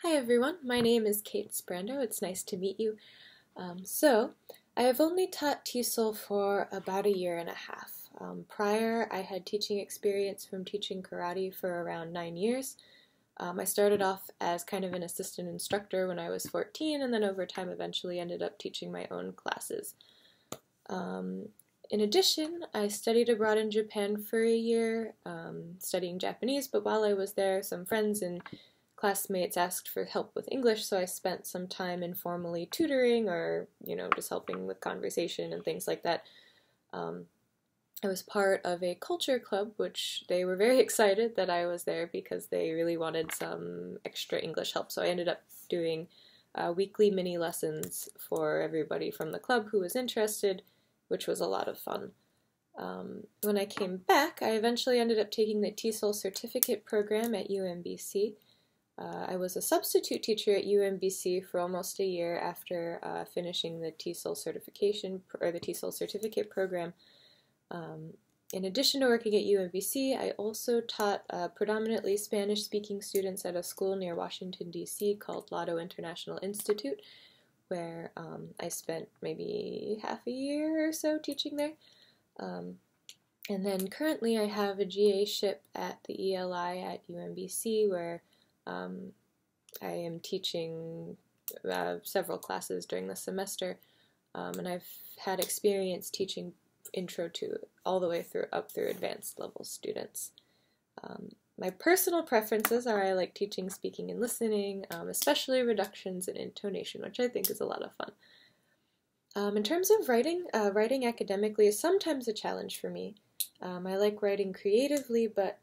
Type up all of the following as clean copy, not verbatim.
Hi everyone, my name is Kate Sprando. It's nice to meet you. I have only taught TESOL for about a year and a half. Prior, I had teaching experience from teaching karate for around 9 years. I started off as kind of an assistant instructor when I was 14, and then over time eventually ended up teaching my own classes. In addition, I studied abroad in Japan for a year, studying Japanese, but while I was there, some friends and classmates asked for help with English, so I spent some time informally tutoring or, just helping with conversation and things like that. I was part of a culture club, which they were very excited that I was there because they really wanted some extra English help. So I ended up doing weekly mini lessons for everybody from the club who was interested, which was a lot of fun. When I came back, I eventually ended up taking the TESOL certificate program at UMBC. I was a substitute teacher at UMBC for almost a year after finishing the TESOL certification or the TESOL certificate program. In addition to working at UMBC, I also taught predominantly Spanish-speaking students at a school near Washington, D.C. called Lotto International Institute, where I spent maybe half a year or so teaching there. And then currently I have a GA-ship at the ELI at UMBC where I am teaching several classes during the semester, and I've had experience teaching intro to all the way through up through advanced level students. My personal preferences are I like teaching speaking and listening, especially reductions and intonation, which I think is a lot of fun. In terms of writing, writing academically is sometimes a challenge for me. I like writing creatively, but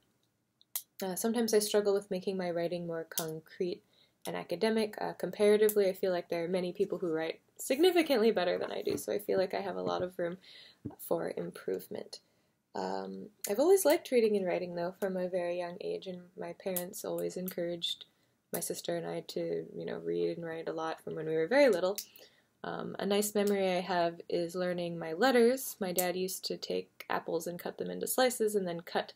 sometimes I struggle with making my writing more concrete and academic. Comparatively, I feel like there are many people who write significantly better than I do, so I feel like I have a lot of room for improvement. I've always liked reading and writing, though, from a very young age, and my parents always encouraged my sister and I to, read and write a lot from when we were very little. A nice memory I have is learning my letters. My dad used to take apples and cut them into slices and then cut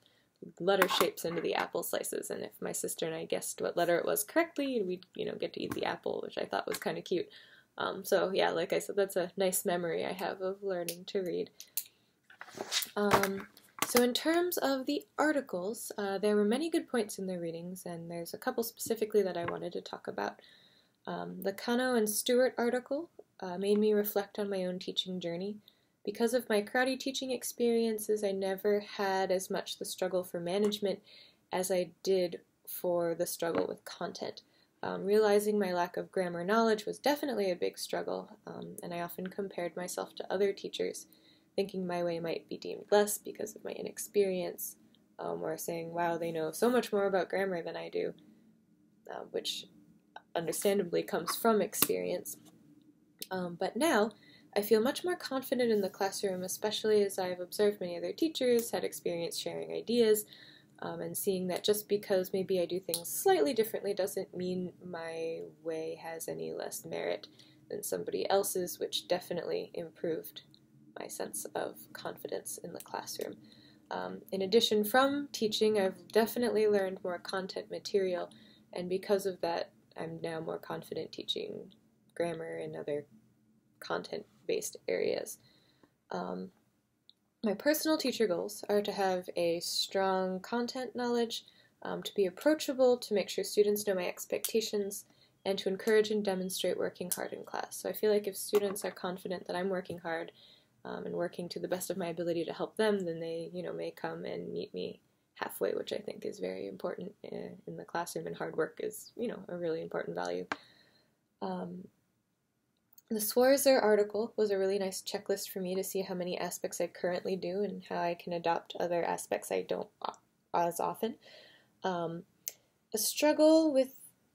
letter shapes into the apple slices, and if my sister and I guessed what letter it was correctly, we'd get to eat the apple, which I thought was kind of cute. So yeah, like I said, that's a nice memory I have of learning to read. So in terms of the articles, there were many good points in the readings, and there's a couple specifically that I wanted to talk about. The Kano and Stewart article made me reflect on my own teaching journey. Because of my karate teaching experiences, I never had as much the struggle for management as I did for the struggle with content. Realizing my lack of grammar knowledge was definitely a big struggle, and I often compared myself to other teachers, thinking my way might be deemed less because of my inexperience, or saying, wow, they know so much more about grammar than I do, which understandably comes from experience. But now, I feel much more confident in the classroom, especially as I've observed many other teachers, had experience sharing ideas, and seeing that just because maybe I do things slightly differently doesn't mean my way has any less merit than somebody else's, which definitely improved my sense of confidence in the classroom. In addition, from teaching, I've definitely learned more content material, and because of that, I'm now more confident teaching grammar and other content-based areas. My personal teacher goals are to have a strong content knowledge, to be approachable, to make sure students know my expectations, and to encourage and demonstrate working hard in class. So I feel like if students are confident that I'm working hard and working to the best of my ability to help them, then they, may come and meet me halfway, which I think is very important in the classroom, and hard work is, a really important value. The Swarzer article was a really nice checklist for me to see how many aspects I currently do and how I can adopt other aspects I don't as often. A struggle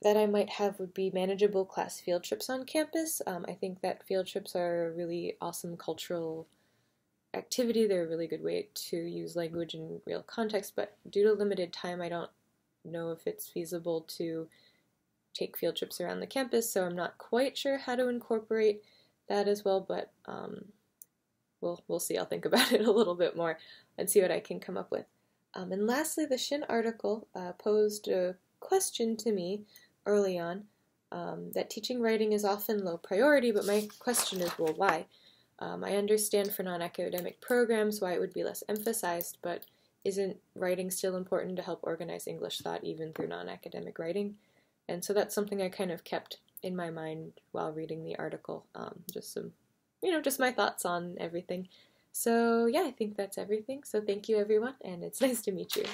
that I might have would be manageable class field trips on campus. I think that field trips are a really awesome cultural activity. They're a really good way to use language in real context, but due to limited time, I don't know if it's feasible to take field trips around the campus, so I'm not quite sure how to incorporate that as well, but we'll see. I'll think about it a little bit more and see what I can come up with. And lastly, the Shin article posed a question to me early on that teaching writing is often low priority, but my question is, well, why? I understand for non-academic programs why it would be less emphasized, but isn't writing still important to help organize English thought even through non-academic writing? And so that's something I kind of kept in my mind while reading the article. Just some, just my thoughts on everything. So yeah, I think that's everything. So thank you everyone, and it's nice to meet you.